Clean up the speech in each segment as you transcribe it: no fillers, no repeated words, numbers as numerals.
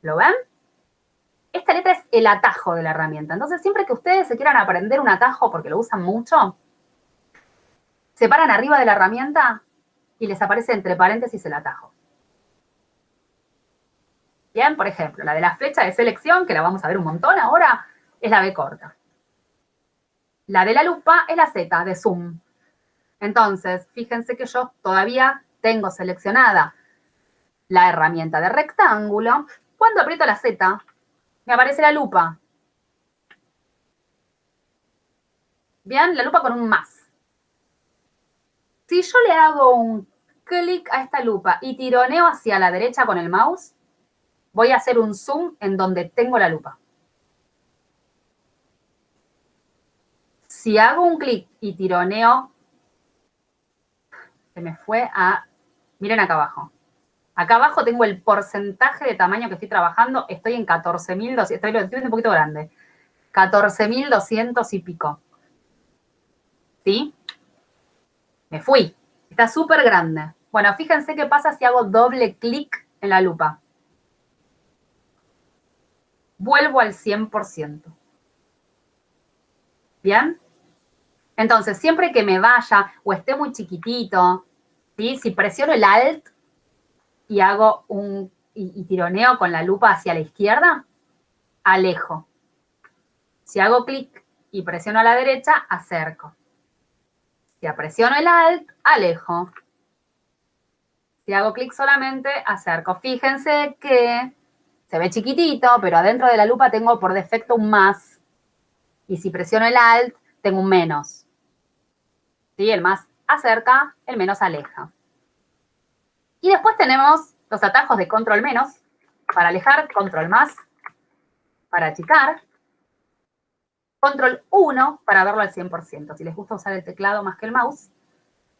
¿Lo ven? Esta letra es el atajo de la herramienta. Entonces, siempre que ustedes se quieran aprender un atajo porque lo usan mucho, se paran arriba de la herramienta y les aparece entre paréntesis el atajo. Bien, por ejemplo, la de la flecha de selección, que la vamos a ver un montón ahora, es la B corta. La de la lupa es la Z de zoom. Entonces, fíjense que yo todavía tengo seleccionada la herramienta de rectángulo. Cuando aprieto la Z, me aparece la lupa. Bien, la lupa con un más. Si yo le hago un clic a esta lupa y tironeo hacia la derecha con el mouse, voy a hacer un zoom en donde tengo la lupa. Si hago un clic y tironeo, se me fue a... Miren acá abajo. Acá abajo tengo el porcentaje de tamaño que estoy trabajando. Estoy en 14.200, estoy un poquito grande. 14.200 y pico. ¿Sí? Me fui. Está súper grande. Bueno, fíjense qué pasa si hago doble clic en la lupa. Vuelvo al 100%. ¿Bien? Entonces, siempre que me vaya o esté muy chiquitito, ¿sí? Si presiono el Alt y hago y tironeo con la lupa hacia la izquierda, alejo. Si hago clic y presiono a la derecha, acerco. Si presiono el Alt, alejo. Si hago clic solamente, acerco. Fíjense que se ve chiquitito, pero adentro de la lupa tengo por defecto un más. Y si presiono el Alt, tengo un menos. ¿Sí? El más acerca, el menos aleja. Y después tenemos los atajos de control menos, para alejar, control más, para achicar, control 1 para verlo al 100%, si les gusta usar el teclado más que el mouse,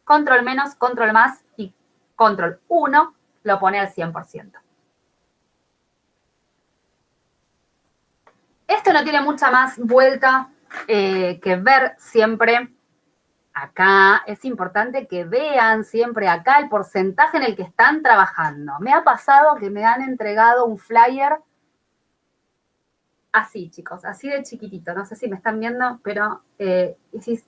control menos, control más y control 1 lo pone al 100%. Esto no tiene mucha más vuelta que ver siempre acá. Es importante que vean siempre acá el porcentaje en el que están trabajando. Me ha pasado que me han entregado un flyer así, chicos, así de chiquitito. No sé si me están viendo, pero decís,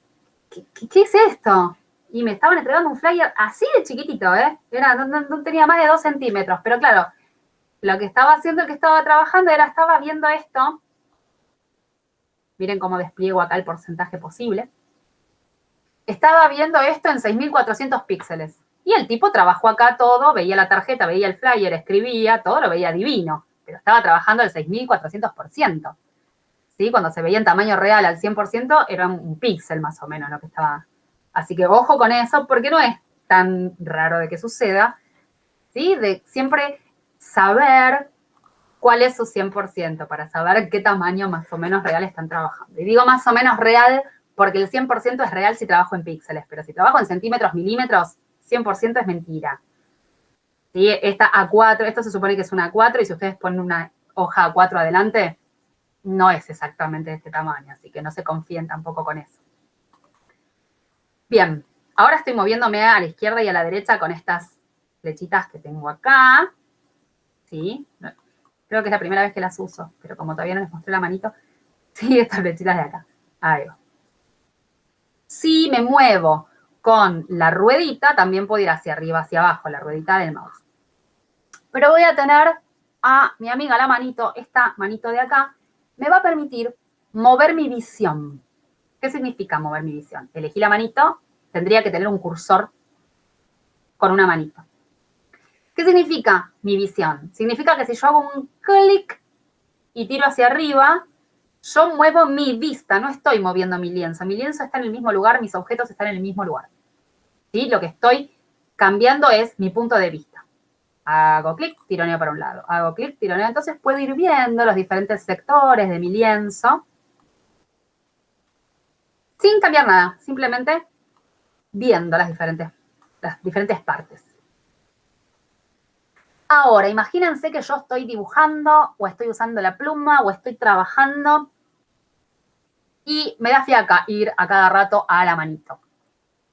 ¿qué es esto? Y me estaban entregando un flyer así de chiquitito, ¿eh? No tenía más de 2 centímetros, pero claro, lo que estaba haciendo el que estaba trabajando estaba viendo esto. Miren cómo despliego acá el porcentaje posible. Estaba viendo esto en 6.400 píxeles. Y el tipo trabajó acá todo, veía la tarjeta, veía el flyer, escribía, todo lo veía divino. Pero estaba trabajando al 6.400%. ¿Sí? Cuando se veía en tamaño real al 100%, era un píxel más o menos lo que estaba. Así que ojo con eso, porque no es tan raro de que suceda. ¿Sí? De siempre saber cuál es su 100%, para saber qué tamaño más o menos real están trabajando. Y digo más o menos real porque el 100% es real si trabajo en píxeles, pero si trabajo en centímetros, milímetros, 100% es mentira. ¿Sí? Esta A4, esto se supone que es una A4, y si ustedes ponen una hoja A4 adelante, no es exactamente de este tamaño, así que no se confíen tampoco con eso. Bien, ahora estoy moviéndome a la izquierda y a la derecha con estas flechitas que tengo acá. ¿Sí? Creo que es la primera vez que las uso, pero como todavía no les mostré la manito, sí, estas flechitas de acá. Ahí va. Si me muevo con la ruedita, también puedo ir hacia arriba, hacia abajo, la ruedita del mouse. Pero voy a tener a mi amiga la manito, esta manito de acá, me va a permitir mover mi visión. ¿Qué significa mover mi visión? Elegí la manito, tendría que tener un cursor con una manito. ¿Qué significa mi visión? Significa que si yo hago un clic y tiro hacia arriba, yo muevo mi vista, no estoy moviendo mi lienzo. Mi lienzo está en el mismo lugar, mis objetos están en el mismo lugar. ¿Sí? Lo que estoy cambiando es mi punto de vista. Hago clic, tironeo para un lado. Hago clic, tironeo. Entonces puedo ir viendo los diferentes sectores de mi lienzo sin cambiar nada, simplemente viendo las diferentes partes. Ahora, imagínense que yo estoy dibujando o estoy usando la pluma o estoy trabajando y me da fiaca ir a cada rato a la manito.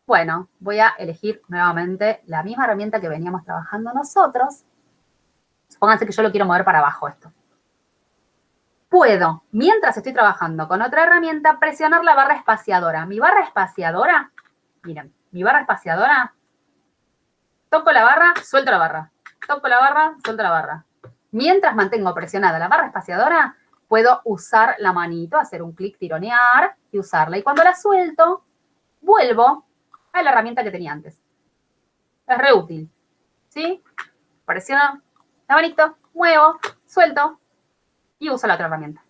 Bueno, voy a elegir nuevamente la misma herramienta que veníamos trabajando nosotros Supónganse que yo lo quiero mover para abajo esto. Puedo, mientras estoy trabajando con otra herramienta, presionar la barra espaciadora. Mi barra espaciadora, miren, mi barra espaciadora, toco la barra, suelto la barra. Toco la barra, suelto la barra. Mientras mantengo presionada la barra espaciadora, puedo usar la manito, hacer un clic, tironear y usarla. Y cuando la suelto, vuelvo a la herramienta que tenía antes. Es re útil, ¿sí? Presiono la manito, muevo, suelto y uso la otra herramienta.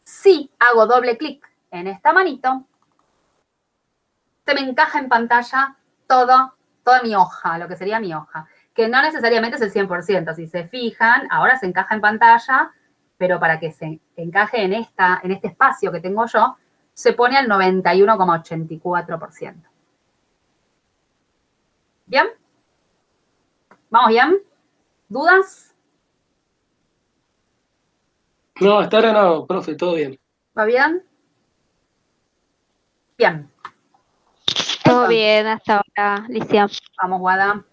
Si hago doble clic en esta manito, se me encaja en pantalla toda mi hoja, lo que sería mi hoja, que no necesariamente es el 100%. Si se fijan, ahora se encaja en pantalla, pero para que se encaje en este espacio que tengo yo, se pone al 91,84%. ¿Bien? ¿Vamos bien? ¿Dudas? No, hasta ahora no, profe, todo bien. ¿Va bien? Bien. Todo Entonces, bien hasta ahora, Licia. vamos, Guada.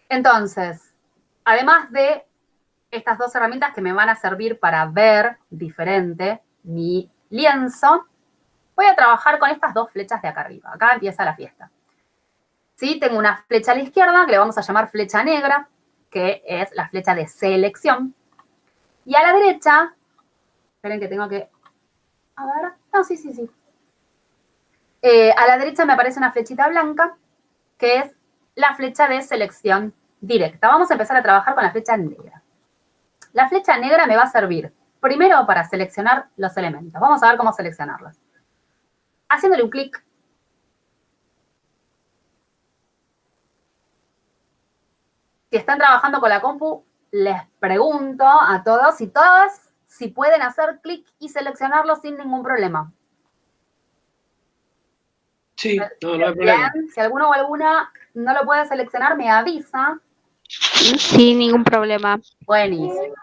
Entonces, además de estas dos herramientas que me van a servir para ver diferente mi lienzo, voy a trabajar con estas dos flechas de acá arriba. Acá empieza la fiesta. ¿Sí? Tengo una flecha a la izquierda, que le vamos a llamar flecha negra, que es la flecha de selección. Y a la derecha, esperen que tengo que... A ver, no, sí. A la derecha me aparece una flechita blanca, que es la flecha de selección directa. Vamos a empezar a trabajar con la flecha negra. La flecha negra me va a servir primero para seleccionar los elementos. Vamos a ver cómo seleccionarlos. Haciéndole un clic. Si están trabajando con la compu, les pregunto a todos y todas si pueden hacer clic y seleccionarlo sin ningún problema. Sí, no hay problema. Bien, si alguno o alguna no lo puede seleccionar, me avisa. Sin ningún problema. Buenísimo.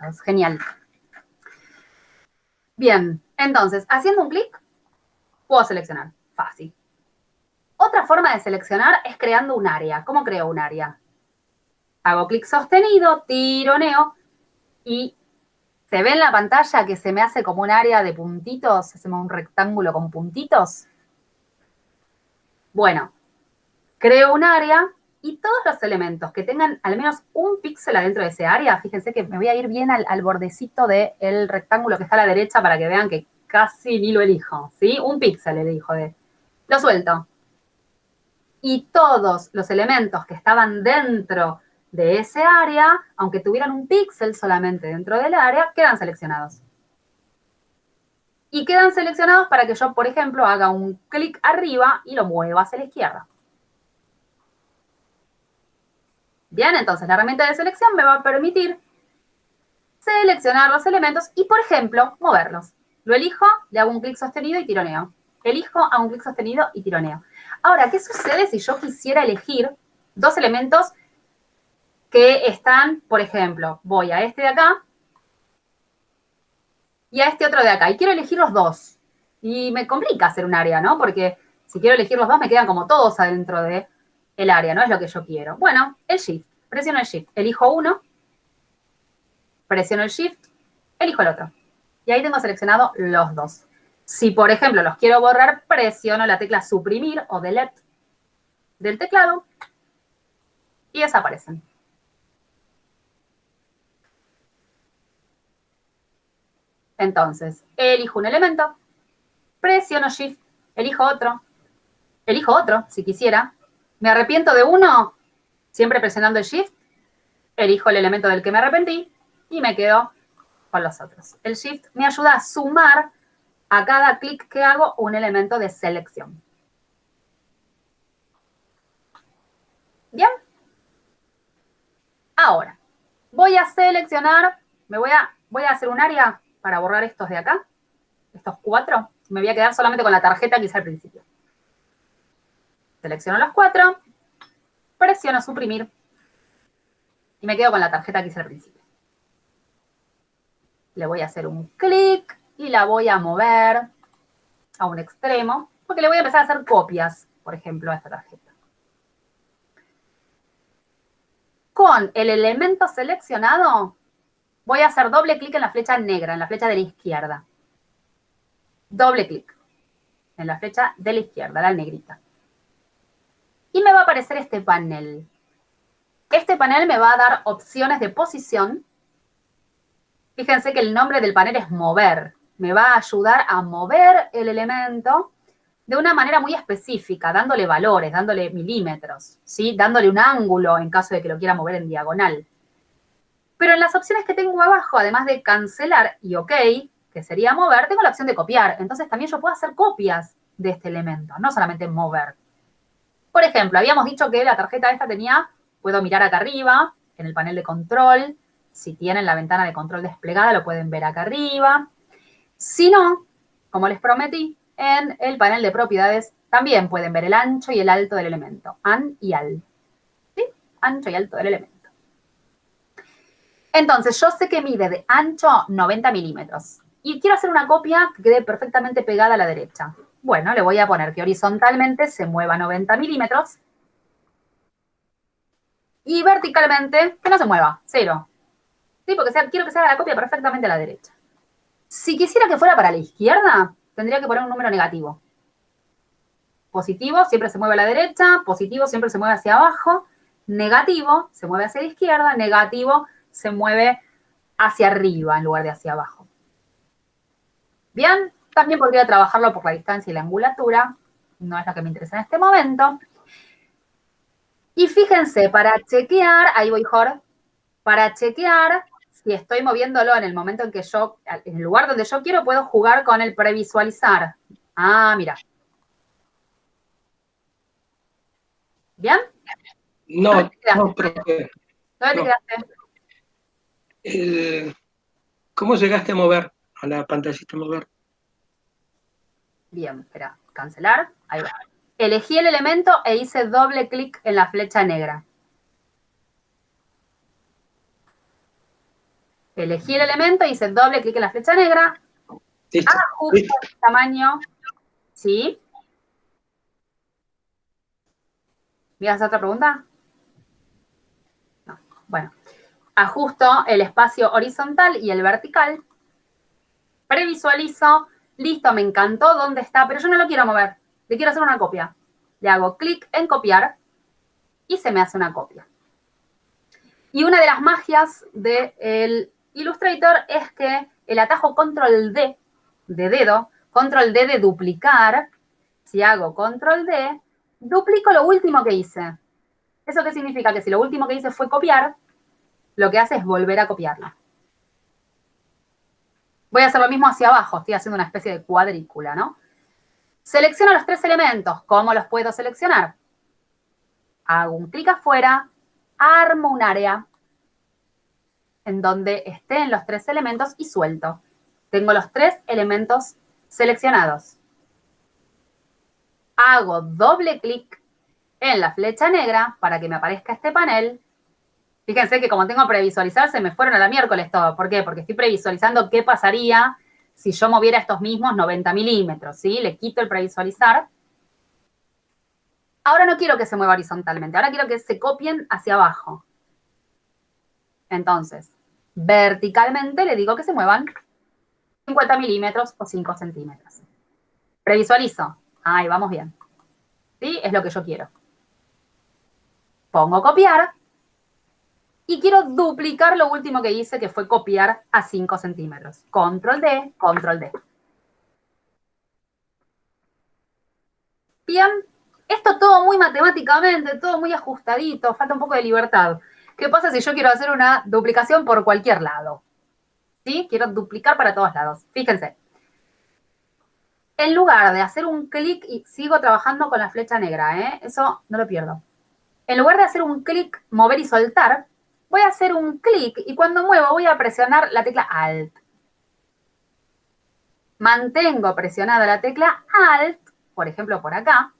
Es genial. Bien, entonces, haciendo un clic, puedo seleccionar. Fácil. Otra forma de seleccionar es creando un área. ¿Cómo creo un área? Hago clic sostenido, tironeo y ¿se ve en la pantalla que se me hace como un área de puntitos? Se hace un rectángulo con puntitos. Bueno, creo un área y todos los elementos que tengan al menos un píxel adentro de ese área, fíjense que me voy a ir bien al bordecito del rectángulo que está a la derecha para que vean que casi ni lo elijo, ¿sí? Un píxel elijo lo suelto. Y todos los elementos que estaban dentro de ese área, aunque tuvieran un píxel solamente dentro del área, quedan seleccionados. Y quedan seleccionados para que yo, por ejemplo, haga un clic arriba y lo mueva hacia la izquierda. Bien, entonces la herramienta de selección me va a permitir seleccionar los elementos y, por ejemplo, moverlos. Lo elijo, le hago un clic sostenido y tironeo. Elijo, hago un clic sostenido y tironeo. Ahora, ¿qué sucede si yo quisiera elegir dos elementos que están, por ejemplo, voy a este de acá y a este otro de acá y quiero elegir los dos? Y me complica hacer un área, ¿no? Porque si quiero elegir los dos me quedan como todos adentro del área, no es lo que yo quiero. Bueno, el Shift, presiono el Shift, elijo uno, presiono el Shift, elijo el otro. Y ahí tengo seleccionado los dos. Si, por ejemplo, los quiero borrar, presiono la tecla suprimir o delete del teclado y desaparecen. Entonces, elijo un elemento, presiono Shift, elijo otro si quisiera. Me arrepiento de uno, siempre presionando el Shift, elijo el elemento del que me arrepentí y me quedo con los otros. El Shift me ayuda a sumar a cada clic que hago un elemento de selección. ¿Bien? Ahora, voy a seleccionar, voy a hacer un área para borrar estos de acá, estos 4. Me voy a quedar solamente con la tarjeta que hice al principio. Selecciono los 4, presiono suprimir y me quedo con la tarjeta que hice al principio. Le voy a hacer un clic y la voy a mover a un extremo, porque le voy a empezar a hacer copias, por ejemplo, a esta tarjeta. con el elemento seleccionado, voy a hacer doble clic en la flecha negra, en la flecha de la izquierda. Doble clic en la flecha de la izquierda, la negrita. Y me va a aparecer este panel. Este panel me va a dar opciones de posición. Fíjense que el nombre del panel es mover. Me va a ayudar a mover el elemento de una manera muy específica, dándole valores, dándole milímetros, ¿sí? Dándole un ángulo en caso de que lo quiera mover en diagonal. Pero en las opciones que tengo abajo, además de cancelar y OK, que sería mover, tengo la opción de copiar. Entonces también yo puedo hacer copias de este elemento, no solamente mover. Por ejemplo, habíamos dicho que la tarjeta esta tenía, puedo mirar acá arriba, en el panel de control. Si tienen la ventana de control desplegada, lo pueden ver acá arriba. Si no, como les prometí, en el panel de propiedades también pueden ver el ancho y el alto del elemento. An y al. ¿Sí? Ancho y alto del elemento. Entonces, yo sé que mide de ancho 90 milímetros. Y quiero hacer una copia que quede perfectamente pegada a la derecha. Bueno, le voy a poner que horizontalmente se mueva 90 milímetros. Y verticalmente que no se mueva, 0. ¿Sí? Porque quiero que se haga la copia perfectamente a la derecha. Si quisiera que fuera para la izquierda, tendría que poner un número negativo. Positivo siempre se mueve a la derecha, positivo siempre se mueve hacia abajo, negativo se mueve hacia la izquierda, negativo se mueve hacia arriba en lugar de hacia abajo. Bien, también podría trabajarlo por la distancia y la angulatura, no es lo que me interesa en este momento. Y fíjense, para chequear, ahí voy, Jorge, para chequear si estoy moviéndolo en el momento en que yo, en el lugar donde yo quiero, puedo jugar con el previsualizar. Ah, mira. ¿Bien? No, no, profe. ¿Dónde te quedaste? ¿Cómo llegaste a mover a la pantallita mover? Bien, espera, cancelar, ahí va. Elegí el elemento e hice doble clic en la flecha negra. Elegí el elemento, hice doble clic en la flecha negra. Listo. Ajusto el tamaño. ¿Sí? ¿Me vas a otra pregunta? No. Bueno. Ajusto el espacio horizontal y el vertical. Previsualizo. Listo, me encantó dónde está, pero yo no lo quiero mover. Le quiero hacer una copia. Le hago clic en copiar y se me hace una copia. Y una de las magias del Illustrator es que el atajo Control D de dedo, Control D de duplicar, si hago Control D, duplico lo último que hice. ¿Eso qué significa? Que si lo último que hice fue copiar, lo que hace es volver a copiarla. Voy a hacer lo mismo hacia abajo, estoy haciendo una especie de cuadrícula, ¿no? Selecciono los 3 elementos. ¿Cómo los puedo seleccionar? Hago un clic afuera, armo un área en donde estén los 3 elementos y suelto. Tengo los 3 elementos seleccionados. Hago doble clic en la flecha negra para que me aparezca este panel. Fíjense que como tengo previsualizar, se me fueron a la miércoles todo. ¿Por qué? Porque estoy previsualizando qué pasaría si yo moviera estos mismos 90 milímetros, ¿sí? Le quito el previsualizar. Ahora no quiero que se mueva horizontalmente, ahora quiero que se copien hacia abajo. Entonces, verticalmente le digo que se muevan 50 milímetros o 5 centímetros. Previsualizo. Ahí vamos bien. ¿Sí? Es lo que yo quiero. Pongo copiar. Y quiero duplicar lo último que hice, que fue copiar a 5 centímetros. Control D, Control D. Bien. Esto todo muy matemáticamente, todo muy ajustadito, falta un poco de libertad. ¿Qué pasa si yo quiero hacer una duplicación por cualquier lado? ¿Sí? Quiero duplicar para todos lados. Fíjense. En lugar de hacer un clic, y sigo trabajando con la flecha negra, ¿eh? Eso no lo pierdo. En lugar de hacer un clic, mover y soltar, voy a hacer un clic y cuando muevo voy a presionar la tecla Alt. Mantengo presionada la tecla Alt, por ejemplo por acá.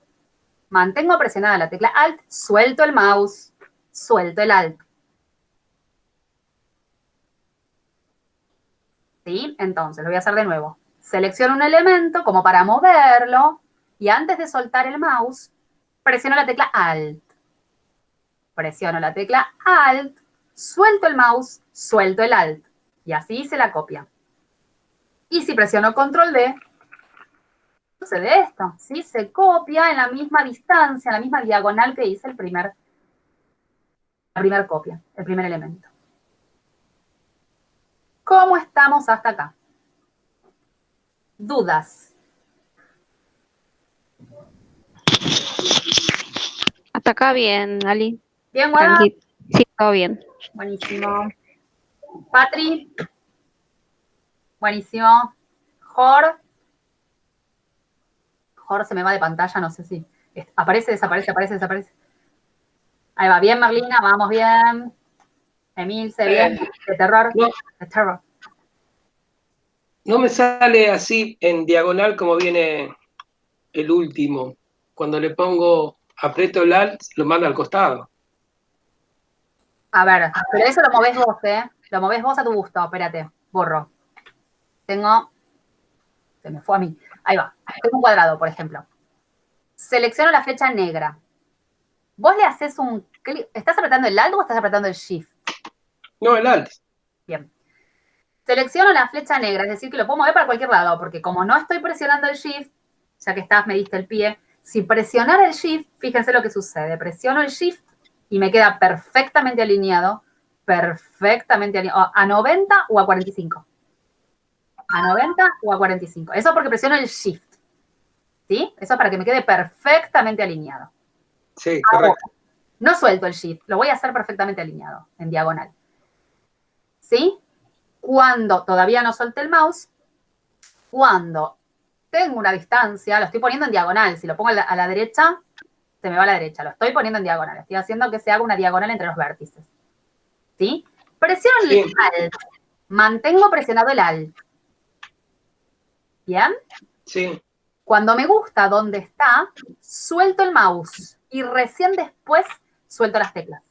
Mantengo presionada la tecla Alt, suelto el mouse, suelto el Alt. ¿Sí? Entonces, lo voy a hacer de nuevo. Selecciono un elemento como para moverlo y antes de soltar el mouse, presiono la tecla Alt. presiono la tecla Alt, suelto el mouse, suelto el Alt. Y así se la copia. Y si presiono Control D, sucede esto, ¿sí? Se copia en la misma distancia, en la misma diagonal que hice la primera copia, el primer elemento. ¿Cómo estamos hasta acá? ¿Dudas? Hasta acá bien, Ali. ¿Bien, Guada? Tranqui. Sí, todo bien. Buenísimo. Patri. Buenísimo. Jor. Jor se me va de pantalla, no sé si. Aparece, desaparece, aparece, desaparece. Ahí va, bien, Merlina, vamos bien. Emilce, bien. De terror. No, De terror. no me sale así en diagonal como viene el último. Cuando le pongo, aprieto el Alt, lo manda al costado. A ver, pero eso lo movés vos, ¿eh? Lo movés vos a tu gusto. Espérate, borro. Tengo. Se me fue a mí. Ahí va. Tengo un cuadrado, por ejemplo. Selecciono la flecha negra. Vos le haces un clic. ¿Estás apretando el Alt o estás apretando el Shift? No, el Alt. Bien. Selecciono la flecha negra, es decir, que lo puedo mover para cualquier lado, porque como no estoy presionando el Shift, ya que me diste el pie, si presionar el Shift, fíjense lo que sucede. Presiono el Shift y me queda perfectamente alineado, a 90 o a 45. A 90 o a 45. Eso porque presiono el Shift. ¿Sí? Eso para que me quede perfectamente alineado. Sí, Ahora, correcto. no suelto el Shift, lo voy a hacer perfectamente alineado, en diagonal. ¿Sí? Cuando todavía no solté el mouse, cuando tengo una distancia, lo estoy poniendo en diagonal. Si lo pongo a la derecha, se me va a la derecha. Lo estoy poniendo en diagonal. Estoy haciendo que se haga una diagonal entre los vértices. ¿Sí? Presiono el Alt. Mantengo presionado el Alt. ¿Bien? Sí. Cuando me gusta dónde está, suelto el mouse y recién después suelto las teclas.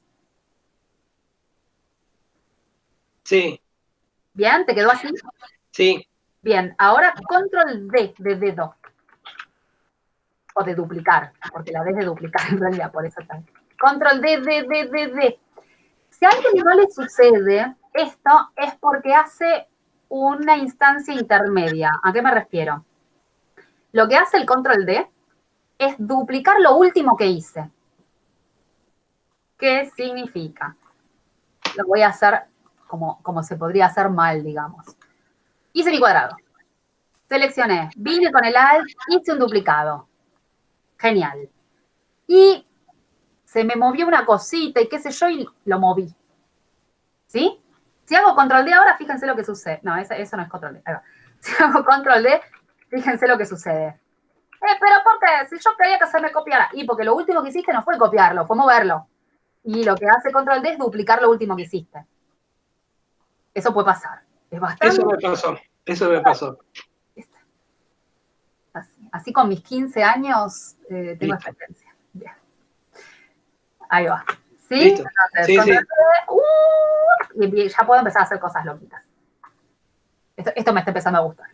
Sí. ¿Bien? ¿Te quedó así? Sí. Bien, ahora Control D de dedo. O de duplicar, porque la D es de duplicar en realidad, por eso está. Control D. Si a alguien no le sucede esto, es porque hace una instancia intermedia. ¿A qué me refiero? Lo que hace el Control D es duplicar lo último que hice. ¿Qué significa? Lo voy a hacer como se podría hacer mal, digamos. Hice mi cuadrado. Seleccioné, vine con el Alt, hice un duplicado. Genial. Y se me movió una cosita y qué sé yo, y lo moví. ¿Sí? Si hago Control D ahora, fíjense lo que sucede. No, eso no es Control D. Ahí va. Si hago Control D, fíjense lo que sucede. Pero ¿por qué? Si yo quería que se me copiara. Y porque lo último que hiciste no fue copiarlo, fue moverlo. Y lo que hace Control D es duplicar lo último que hiciste. Eso puede pasar. Es bastante... Eso me pasó. Así con mis 15 años tengo experiencia. Bien. Ahí va. ¿Sí? Listo. Entonces, Sí, Control sí. D, y ya puedo empezar a hacer cosas loquitas. Esto me está empezando a gustar.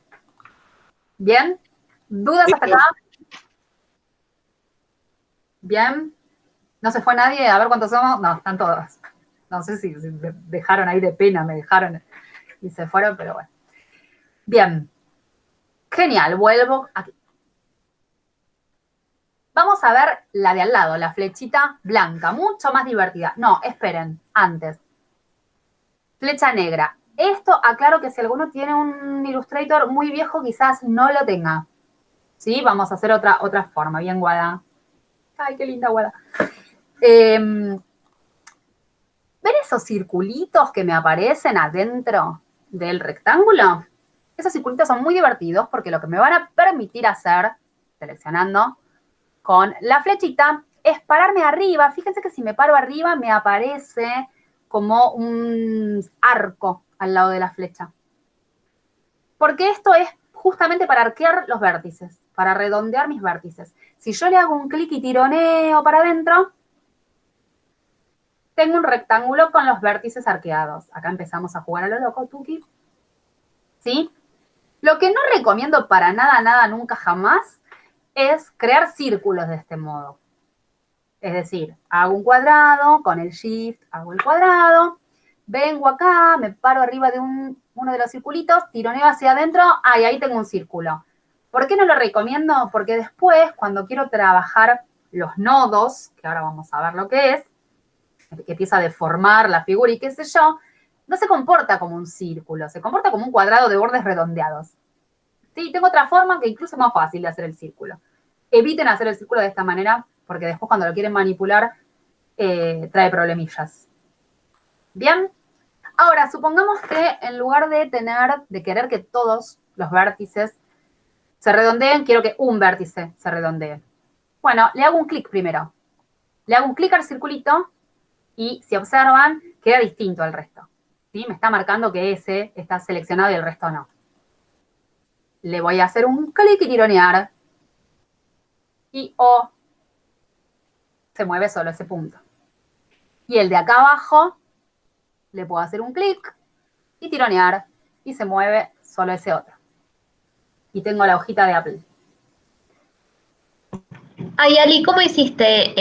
¿Bien? ¿Dudas hasta acá? ¿Bien? ¿No se fue nadie? A ver cuántos somos. No, están todos. No sé si me dejaron ahí de pena, me dejaron y se fueron, pero bueno. Bien. Genial, vuelvo aquí. Vamos a ver la de al lado, la flechita blanca, mucho más divertida. No, esperen, antes. Flecha negra. Esto, aclaro que si alguno tiene un Illustrator muy viejo, quizás no lo tenga. ¿Sí? Vamos a hacer otra forma, bien, Guada. Ay, qué linda, Guada. ¿Ven esos circulitos que me aparecen adentro del rectángulo? Esos circulitos son muy divertidos porque lo que me van a permitir hacer, seleccionando con la flechita, es pararme arriba. Fíjense que si me paro arriba me aparece como un arco al lado de la flecha. Porque esto es justamente para arquear los vértices, para redondear mis vértices. Si yo le hago un clic y tironeo para adentro, tengo un rectángulo con los vértices arqueados. Acá empezamos a jugar a lo loco, Tuki. ¿Sí? Lo que no recomiendo para nada, nunca, jamás, es crear círculos de este modo. Es decir, hago un cuadrado, con el Shift hago el cuadrado, vengo acá, me paro arriba de uno de los circulitos, tironeo hacia adentro, ahí tengo un círculo. ¿Por qué no lo recomiendo? Porque después, cuando quiero trabajar los nodos, que ahora vamos a ver lo que es, que empieza a deformar la figura y qué sé yo, no se comporta como un círculo, se comporta como un cuadrado de bordes redondeados. Sí, tengo otra forma que incluso es más fácil de hacer el círculo. Eviten hacer el círculo de esta manera, porque después cuando lo quieren manipular, trae problemillas. Bien, ahora supongamos que en lugar de querer que todos los vértices se redondeen, quiero que un vértice se redondee. Bueno, le hago un clic primero. Le hago un clic al circulito y si observan, queda distinto al resto. ¿Sí? Me está marcando que ese está seleccionado y el resto no. Le voy a hacer un clic y tironear. Y se mueve solo ese punto. Y el de acá abajo, le puedo hacer un clic y tironear. Y se mueve solo ese otro. Y tengo la hojita de Apple. Ay, Ali, ¿cómo hiciste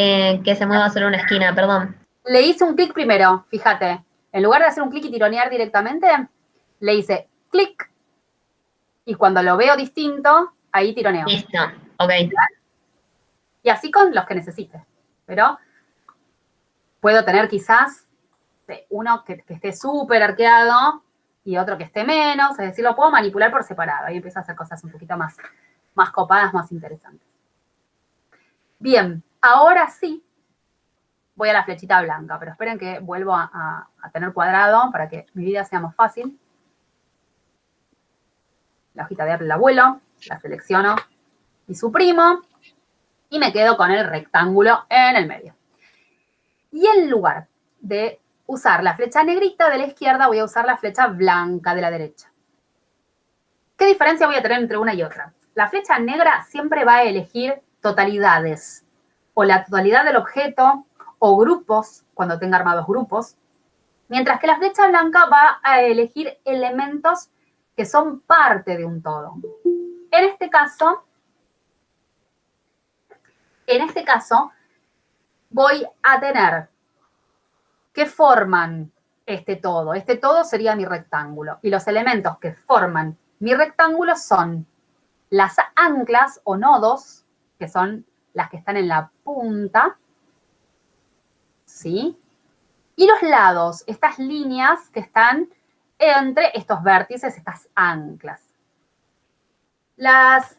que se mueva solo una esquina? Perdón. Le hice un clic primero, fíjate. En lugar de hacer un clic y tironear directamente, le hice clic. Y cuando lo veo distinto, ahí tironeo. Listo, ok. Y así con los que necesite. Pero puedo tener quizás uno que esté súper arqueado y otro que esté menos. Es decir, lo puedo manipular por separado. Ahí empiezo a hacer cosas un poquito más copadas, más interesantes. Bien, ahora sí voy a la flechita blanca, pero esperen que vuelvo a tener cuadrado para que mi vida sea más fácil. La hojita de Apple la vuelo, la selecciono y suprimo y me quedo con el rectángulo en el medio. Y en lugar de usar la flecha negrita de la izquierda, voy a usar la flecha blanca de la derecha. ¿Qué diferencia voy a tener entre una y otra? La flecha negra siempre va a elegir totalidades, o la totalidad del objeto, o grupos, cuando tenga armados grupos, mientras que la flecha blanca va a elegir elementos que son parte de un todo. En este caso, voy a tener que forman este todo. Este todo sería mi rectángulo. Y los elementos que forman mi rectángulo son las anclas o nodos, que son las que están en la punta, ¿sí? Y los lados, estas líneas que están entre estos vértices, estas anclas. Las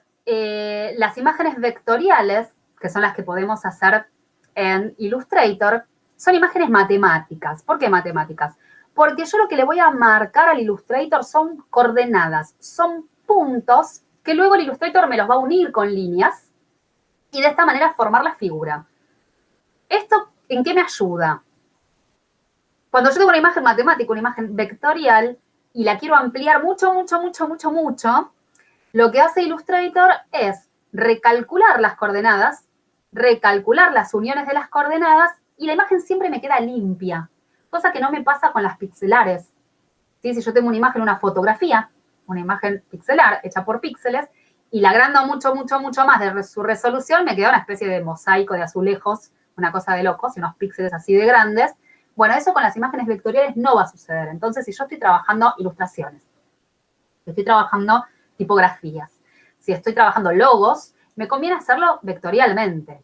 imágenes vectoriales, que son las que podemos hacer en Illustrator, son imágenes matemáticas. ¿Por qué matemáticas? Porque yo lo que le voy a marcar al Illustrator son coordenadas, son puntos que luego el Illustrator me los va a unir con líneas y de esta manera formar la figura. ¿Esto en qué me ayuda? Cuando yo tengo una imagen matemática, una imagen vectorial, y la quiero ampliar mucho, lo que hace Illustrator es recalcular las coordenadas, recalcular las uniones de las coordenadas, y la imagen siempre me queda limpia, cosa que no me pasa con las pixelares. ¿Sí? Si yo tengo una imagen, una fotografía, una imagen pixelar hecha por píxeles, y la agrando mucho más de su resolución, me queda una especie de mosaico de azulejos, una cosa de locos, y unos píxeles así de grandes. Bueno, eso con las imágenes vectoriales no va a suceder. Entonces, si yo estoy trabajando ilustraciones, si estoy trabajando tipografías, si estoy trabajando logos, me conviene hacerlo vectorialmente.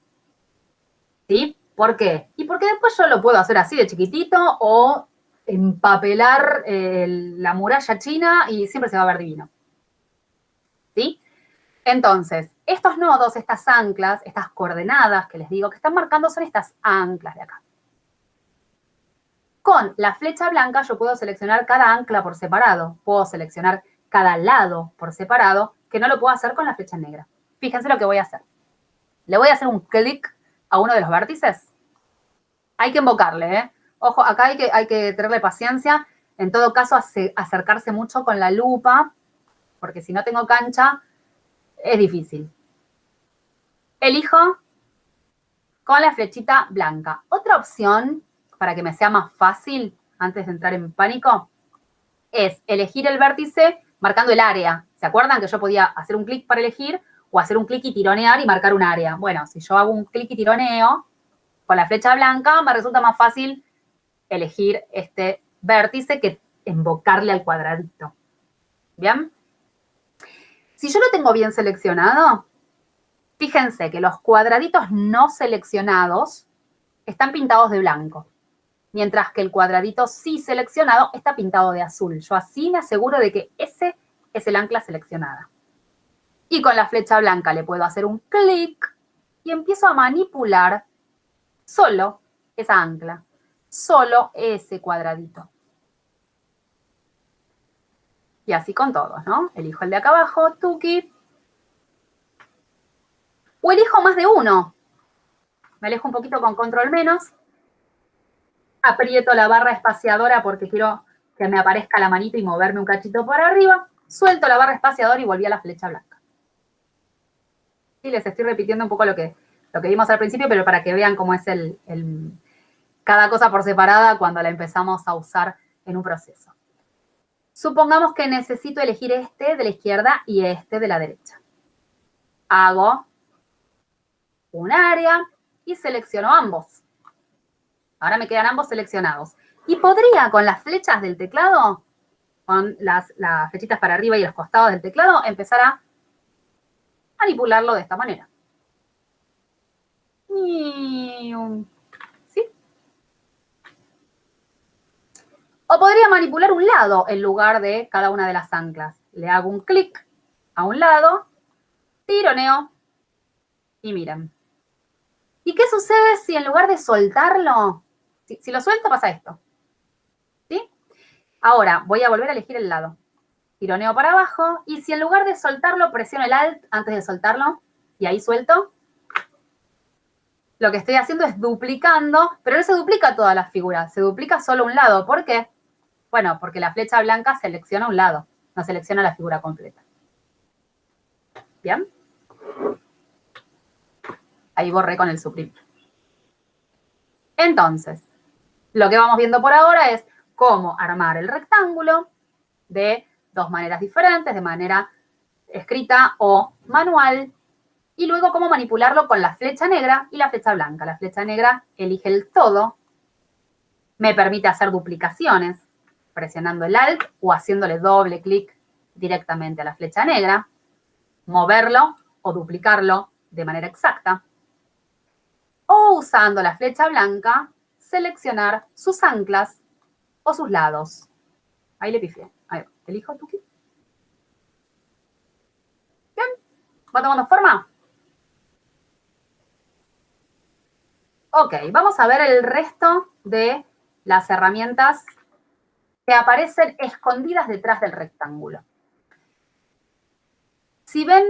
¿Sí? ¿Por qué? Y porque después yo lo puedo hacer así de chiquitito o empapelar la muralla china y siempre se va a ver divino. ¿Sí? Entonces, estos nodos, estas anclas, estas coordenadas que les digo que están marcando son estas anclas de acá. Con la flecha blanca yo puedo seleccionar cada ancla por separado, puedo seleccionar cada lado por separado, que no lo puedo hacer con la flecha negra. Fíjense lo que voy a hacer. Le voy a hacer un clic a uno de los vértices. Hay que invocarle, ¿eh? Ojo, acá hay que tenerle paciencia. En todo caso, acercarse mucho con la lupa, porque si no tengo cancha, es difícil. Elijo con la flechita blanca. Otra opción, para que me sea más fácil, antes de entrar en pánico, es elegir el vértice marcando el área. ¿Se acuerdan que yo podía hacer un clic para elegir o hacer un clic y tironear y marcar un área? Bueno, si yo hago un clic y tironeo, con la flecha blanca me resulta más fácil elegir este vértice que invocarle al cuadradito. ¿Bien? Si yo lo tengo bien seleccionado, fíjense que los cuadraditos no seleccionados están pintados de blanco, mientras que el cuadradito sí seleccionado está pintado de azul. Yo así me aseguro de que ese es el ancla seleccionada. Y con la flecha blanca le puedo hacer un clic y empiezo a manipular solo esa ancla, solo ese cuadradito. Y así con todos, ¿no? Elijo el de acá abajo, tuki. O elijo más de uno. Me alejo un poquito con control menos. Aprieto la barra espaciadora porque quiero que me aparezca la manito y moverme un cachito por arriba. Suelto la barra espaciadora y volví a la flecha blanca. Y les estoy repitiendo un poco lo que vimos al principio, pero para que vean cómo es cada cosa por separada cuando la empezamos a usar en un proceso. Supongamos que necesito elegir este de la izquierda y este de la derecha. Hago un área y selecciono ambos. Ahora me quedan ambos seleccionados. Y podría, con las flechas del teclado, con las flechitas para arriba y los costados del teclado, empezar a manipularlo de esta manera. ¿Sí? O podría manipular un lado en lugar de cada una de las anclas. Le hago un clic a un lado, tironeo y miren. ¿Y qué sucede si en lugar de soltarlo, si lo suelto pasa esto? ¿Sí? Ahora voy a volver a elegir el lado. Tironeo para abajo y si en lugar de soltarlo presiono el Alt antes de soltarlo y ahí suelto, lo que estoy haciendo es duplicando, pero no se duplica toda la figura, se duplica solo un lado. ¿Por qué? Bueno, porque la flecha blanca selecciona un lado, no selecciona la figura completa. ¿Bien? Ahí borré con el suprimir. Entonces, lo que vamos viendo por ahora es cómo armar el rectángulo de dos maneras diferentes, de manera escrita o manual, y luego cómo manipularlo con la flecha negra y la flecha blanca. La flecha negra elige el todo, me permite hacer duplicaciones, presionando el Alt o haciéndole doble clic directamente a la flecha negra, moverlo o duplicarlo de manera exacta, o usando la flecha blanca, seleccionar sus anclas o sus lados. Ahí le pifié. Ahí va. Elijo tu clic. Bien. ¿Va tomando forma? Ok, vamos a ver el resto de las herramientas que aparecen escondidas detrás del rectángulo. Si ven,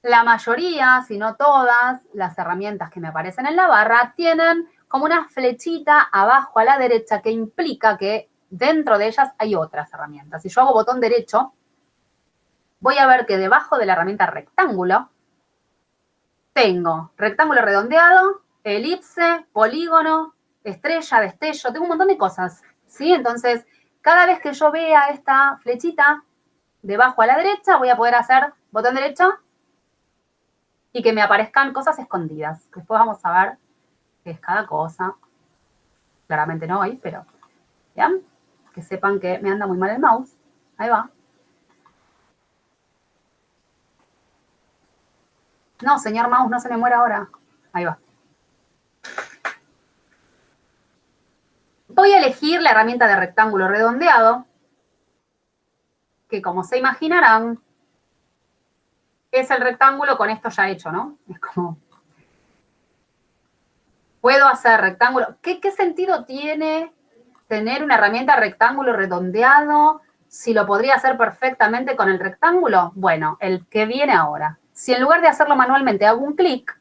la mayoría, si no todas, las herramientas que me aparecen en la barra tienen como una flechita abajo a la derecha que implica que dentro de ellas hay otras herramientas. Si yo hago botón derecho, voy a ver que debajo de la herramienta rectángulo tengo rectángulo redondeado, elipse, polígono, estrella, destello, tengo un montón de cosas, ¿sí? Entonces, cada vez que yo vea esta flechita debajo a la derecha, voy a poder hacer botón derecho y que me aparezcan cosas escondidas. Después vamos a ver qué es cada cosa. Claramente no hoy, pero ¿bien? Que sepan que me anda muy mal el mouse. Ahí va. No, señor mouse, no se me muera ahora. Ahí va. Voy a elegir la herramienta de rectángulo redondeado, que como se imaginarán, es el rectángulo con esto ya hecho, ¿no? Es como, puedo hacer rectángulo. ¿Qué sentido tiene tener una herramienta rectángulo redondeado si lo podría hacer perfectamente con el rectángulo? Bueno, el que viene ahora. Si en lugar de hacerlo manualmente hago un clic,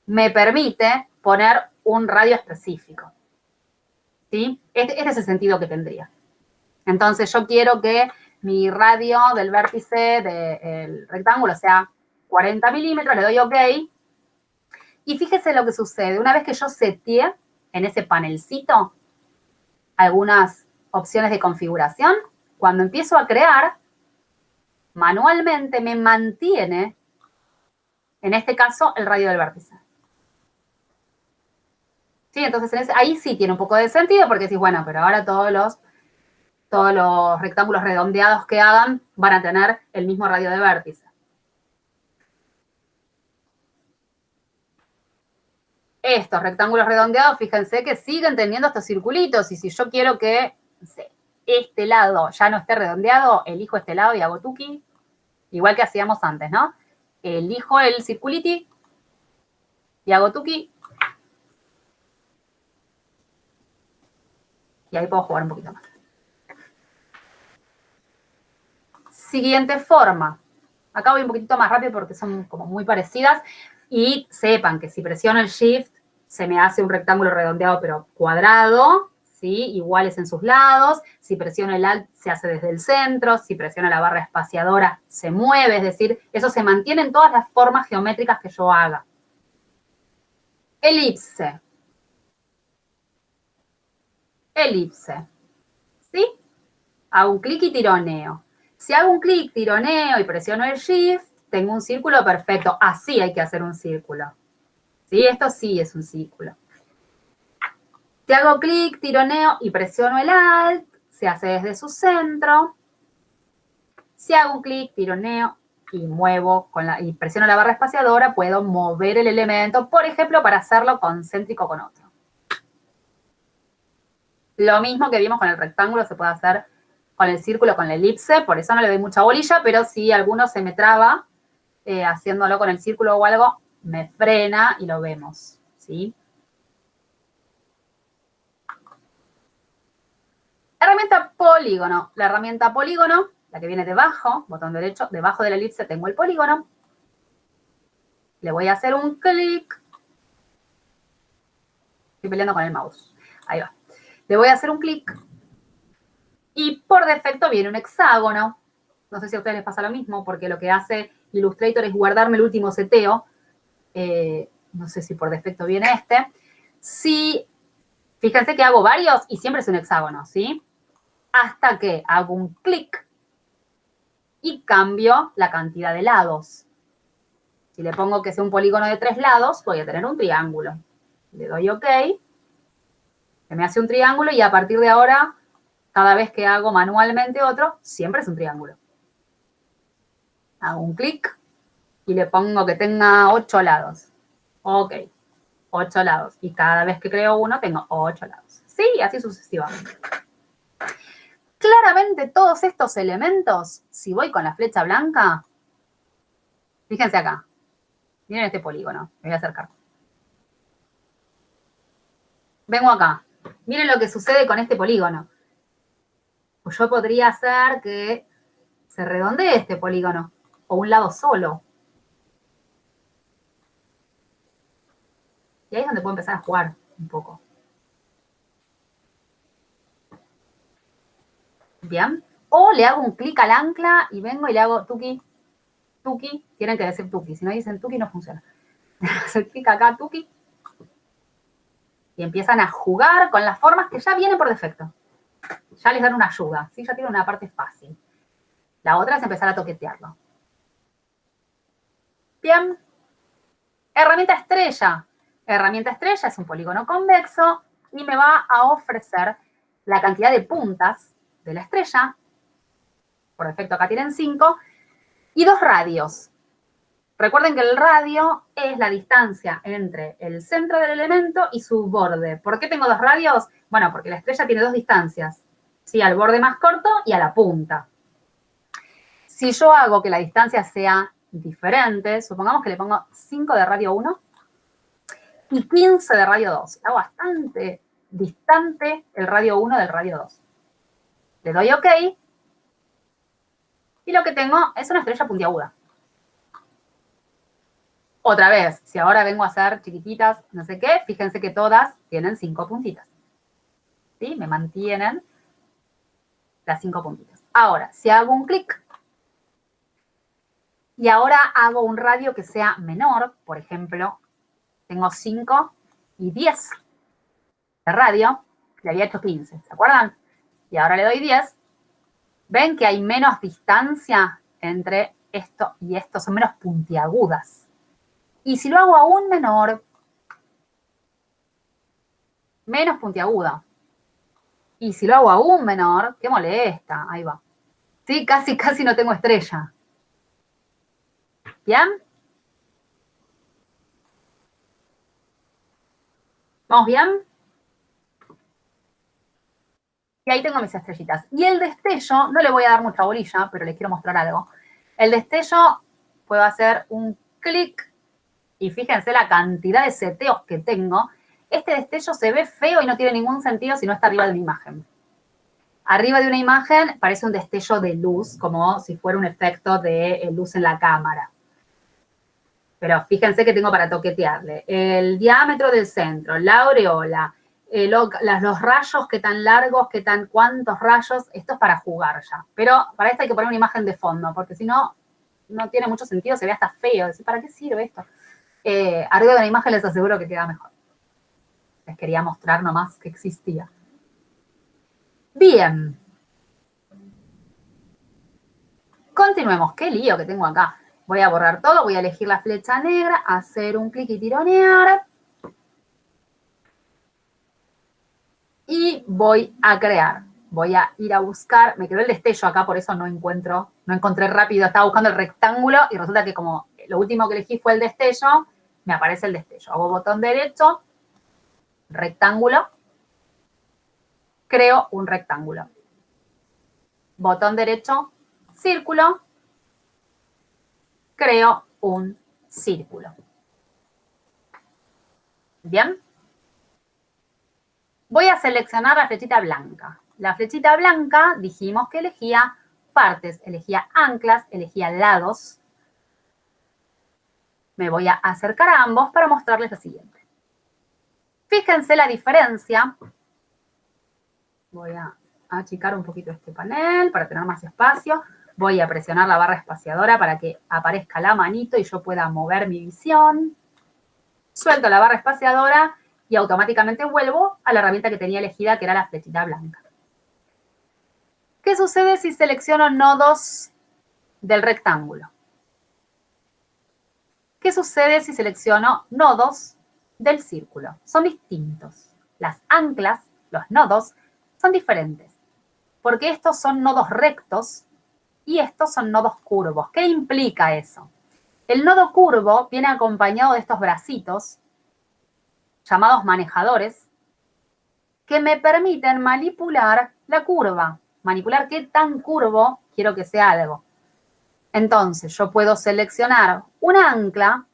me permite poner un radio específico. ¿Sí? Este es el sentido que tendría. Entonces yo quiero que mi radio del vértice del rectángulo sea 40 milímetros, le doy OK. Y fíjese lo que sucede. Una vez que yo seteé en ese panelcito algunas opciones de configuración, cuando empiezo a crear, manualmente me mantiene, en este caso, el radio del vértice. ¿Sí? Entonces ahí sí tiene un poco de sentido porque decís, bueno, pero ahora todos los rectángulos redondeados que hagan van a tener el mismo radio de vértice. Estos rectángulos redondeados, fíjense que siguen teniendo estos circulitos, y si yo quiero que, no sé, este lado ya no esté redondeado, elijo este lado y hago tuki, igual que hacíamos antes, ¿no? Elijo el circuliti y hago tuki. Y ahí puedo jugar un poquito más. Siguiente forma. Acá voy un poquitito más rápido porque son como muy parecidas. Y sepan que si presiono el Shift, se me hace un rectángulo redondeado pero cuadrado, ¿sí? Iguales en sus lados. Si presiono el Alt, se hace desde el centro. Si presiono la barra espaciadora, se mueve. Es decir, eso se mantiene en todas las formas geométricas que yo haga. Elipse. Elipse. ¿Sí? Hago un clic y tironeo. Si hago un clic, tironeo y presiono el Shift, tengo un círculo perfecto. Así hay que hacer un círculo. ¿Sí? Esto sí es un círculo. Si hago clic, tironeo y presiono el Alt, se hace desde su centro. Si hago un clic, tironeo y muevo y presiono la barra espaciadora, puedo mover el elemento, por ejemplo, para hacerlo concéntrico con otro. Lo mismo que vimos con el rectángulo se puede hacer con el círculo, con la elipse, por eso no le doy mucha bolilla, pero si alguno se me traba haciéndolo con el círculo o algo, me frena y lo vemos, ¿sí? Herramienta polígono. La herramienta polígono, la que viene debajo, botón derecho, debajo de la elipse tengo el polígono. Le voy a hacer un clic. Estoy peleando con el mouse. Ahí va. Le voy a hacer un clic. Y por defecto viene un hexágono. No sé si a ustedes les pasa lo mismo, porque lo que hace Illustrator es guardarme el último seteo. No sé si por defecto viene este. Fíjense que hago varios y siempre es un hexágono, ¿sí? Hasta que hago un clic y cambio la cantidad de lados. Si le pongo que sea un polígono de 3 lados, voy a tener un triángulo. Le doy OK. Se me hace un triángulo y a partir de ahora, cada vez que hago manualmente otro, siempre es un triángulo. Hago un clic y le pongo que tenga 8 lados. OK. 8 lados. Y cada vez que creo uno, tengo 8 lados. Sí, así sucesivamente. Claramente todos estos elementos, si voy con la flecha blanca, fíjense acá. Miren este polígono. Me voy a acercar. Vengo acá. Miren lo que sucede con este polígono. Pues yo podría hacer que se redondee este polígono. O un lado solo. Y ahí es donde puedo empezar a jugar un poco. Bien. O le hago un clic al ancla y vengo y le hago tuki, tuki. Tienen que decir tuki. Si no dicen tuki, no funciona. Hacer clic acá, tuki. Y empiezan a jugar con las formas que ya vienen por defecto. Ya les dan una ayuda. ¿Sí? Ya tienen una parte fácil. La otra es empezar a toquetearlo. Bien. Herramienta estrella. Herramienta estrella es un polígono convexo y me va a ofrecer la cantidad de puntas de la estrella. Por defecto acá tienen 5. Y 2 radios. Recuerden que el radio es la distancia entre el centro del elemento y su borde. ¿Por qué tengo 2 radios? Bueno, porque la estrella tiene 2 distancias. ¿Sí? Al borde más corto y a la punta. Si yo hago que la distancia sea diferente, supongamos que le pongo 5 de radio 1 y 15 de radio 2. Hago bastante distante el radio 1 del radio 2. Le doy OK. Y lo que tengo es una estrella puntiaguda. Otra vez, si ahora vengo a hacer chiquititas, no sé qué, fíjense que todas tienen 5 puntitas. ¿Sí? Me mantienen las 5 puntitas. Ahora, si hago un clic y ahora hago un radio que sea menor, por ejemplo, tengo 5 y 10 de radio, le había hecho 15, ¿se acuerdan? Y ahora le doy 10. ¿Ven que hay menos distancia entre esto y esto? Son menos puntiagudas. Y si lo hago aún menor, menos puntiaguda. Y si lo hago aún menor, qué molesta. Ahí va. Sí, casi no tengo estrella. ¿Bien? ¿Vamos bien? Y ahí tengo mis estrellitas. Y el destello, no le voy a dar mucha bolilla, pero les quiero mostrar algo. El destello, puedo hacer un clic y fíjense la cantidad de seteos que tengo. Este destello se ve feo y no tiene ningún sentido si no está arriba de una imagen. Arriba de una imagen parece un destello de luz, como si fuera un efecto de luz en la cámara. Pero fíjense que tengo para toquetearle. El diámetro del centro, la aureola, los rayos, qué tan largos, cuántos rayos, esto es para jugar ya. Pero para esto hay que poner una imagen de fondo, porque si no, no tiene mucho sentido, se ve hasta feo. ¿Para qué sirve esto? Arriba de una imagen les aseguro que queda mejor. Les quería mostrar nomás que existía. Bien. Continuemos. Qué lío que tengo acá. Voy a borrar todo, voy a elegir la flecha negra, hacer un clic y tironear. Y voy a crear. Voy a ir a buscar, me quedó el destello acá, por eso no encontré rápido, estaba buscando el rectángulo y resulta que como lo último que elegí fue el destello, me aparece el destello. Hago botón derecho, rectángulo, creo un rectángulo. Botón derecho, círculo, creo un círculo. ¿Bien? Voy a seleccionar la flechita blanca. La flechita blanca dijimos que elegía partes, elegía anclas, elegía lados. Me voy a acercar a ambos para mostrarles lo siguiente. Fíjense la diferencia. Voy a achicar un poquito este panel para tener más espacio. Voy a presionar la barra espaciadora para que aparezca la manito y yo pueda mover mi visión. Suelto la barra espaciadora y automáticamente vuelvo a la herramienta que tenía elegida, que era la flechita blanca. ¿Qué sucede si selecciono nodos del rectángulo? ¿Qué sucede si selecciono nodos del círculo? Son distintos. Las anclas, los nodos, son diferentes. Porque estos son nodos rectos y estos son nodos curvos. ¿Qué implica eso? El nodo curvo viene acompañado de estos bracitos, llamados manejadores, que me permiten manipular la curva. Manipular qué tan curvo quiero que sea algo. Entonces, yo puedo seleccionar un ancla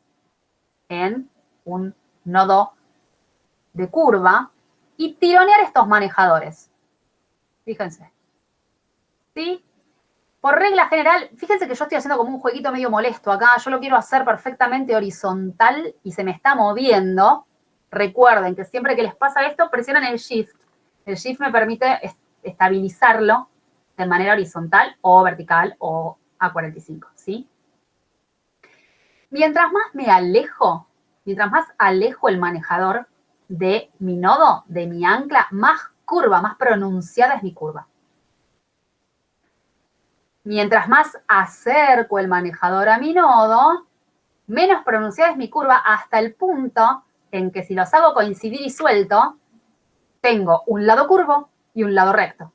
en un nodo de curva y tironear estos manejadores. Fíjense. ¿Sí? Por regla general, fíjense que yo estoy haciendo como un jueguito medio molesto acá. Yo lo quiero hacer perfectamente horizontal y se me está moviendo. Recuerden que siempre que les pasa esto, presionan el Shift. El Shift me permite estabilizarlo de manera horizontal o vertical o a 45, ¿sí? Mientras más me alejo, mientras más alejo el manejador de mi nodo, de mi ancla, más curva, más pronunciada es mi curva. Mientras más acerco el manejador a mi nodo, menos pronunciada es mi curva hasta el punto en que si los hago coincidir y suelto, tengo un lado curvo y un lado recto.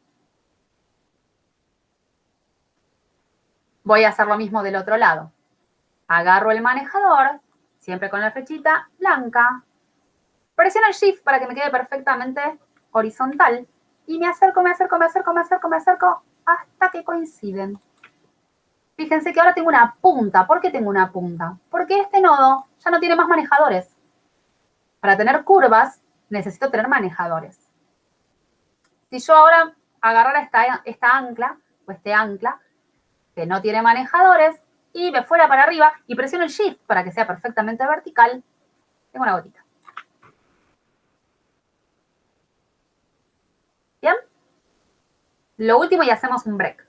Voy a hacer lo mismo del otro lado. Agarro el manejador, siempre con la flechita blanca, presiono el Shift para que me quede perfectamente horizontal y me acerco hasta que coinciden. Fíjense que ahora tengo una punta. ¿Por qué tengo una punta? Porque este nodo ya no tiene más manejadores. Para tener curvas, necesito tener manejadores. Si yo ahora agarrara esta ancla, o este ancla, que no tiene manejadores, y me fuera para arriba, y presiono el Shift para que sea perfectamente vertical, tengo una gotita. ¿Bien? Lo último y hacemos un break.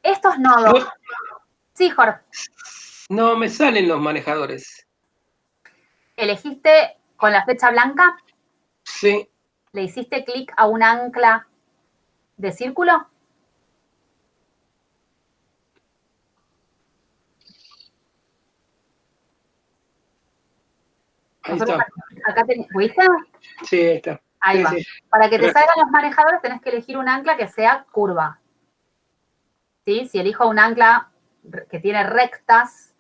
Estos nodos... Sí, Jorge. No me salen los manejadores. ¿Elegiste con la flecha blanca? Sí. ¿Le hiciste clic a un ancla de círculo? Ahí Nosotros está. acá ¿viste? Sí, ahí está. Ahí Sí, va. sí. Para que te Gracias. salgan los manejadores tenés que elegir un ancla que sea curva. ¿Sí? Si elijo un ancla que tiene rectas,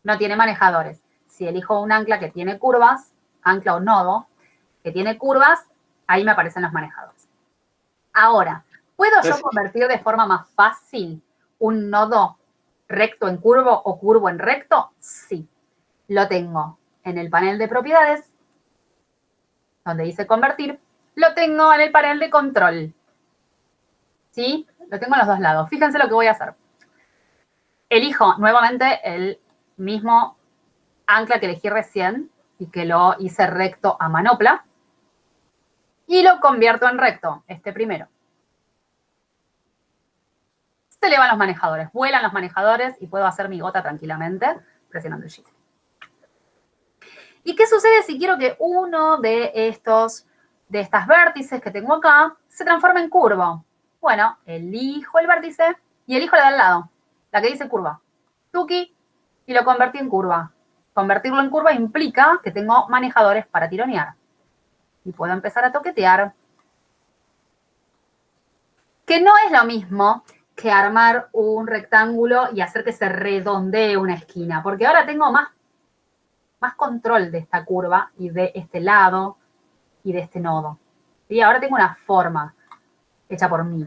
no tiene manejadores. Si elijo un ancla que tiene curvas, ancla o nodo, que tiene curvas, ahí me aparecen los manejadores. Ahora, ¿puedo yo Gracias. convertir de forma más fácil un nodo recto en curvo o curvo en recto? Sí. Lo tengo en el panel de propiedades, donde dice convertir. Lo tengo en el panel de control. ¿Sí? Lo tengo en los dos lados. Fíjense lo que voy a hacer. Elijo nuevamente el mismo ancla que elegí recién y que lo hice recto a manopla. Y lo convierto en recto, este primero. Se elevan los manejadores, vuelan los manejadores y puedo hacer mi gota tranquilamente presionando el Shift. ¿Y qué sucede si quiero que uno de estas vértices que tengo acá se transforme en curvo? Bueno, elijo el vértice y elijo la de al lado, la que dice curva. Tuki, y lo convertí en curva. Convertirlo en curva implica que tengo manejadores para tironear. Y puedo empezar a toquetear. Que no es lo mismo que armar un rectángulo y hacer que se redondee una esquina, porque ahora tengo más control de esta curva y de este lado y de este nodo. Y ahora tengo una forma hecha por mí.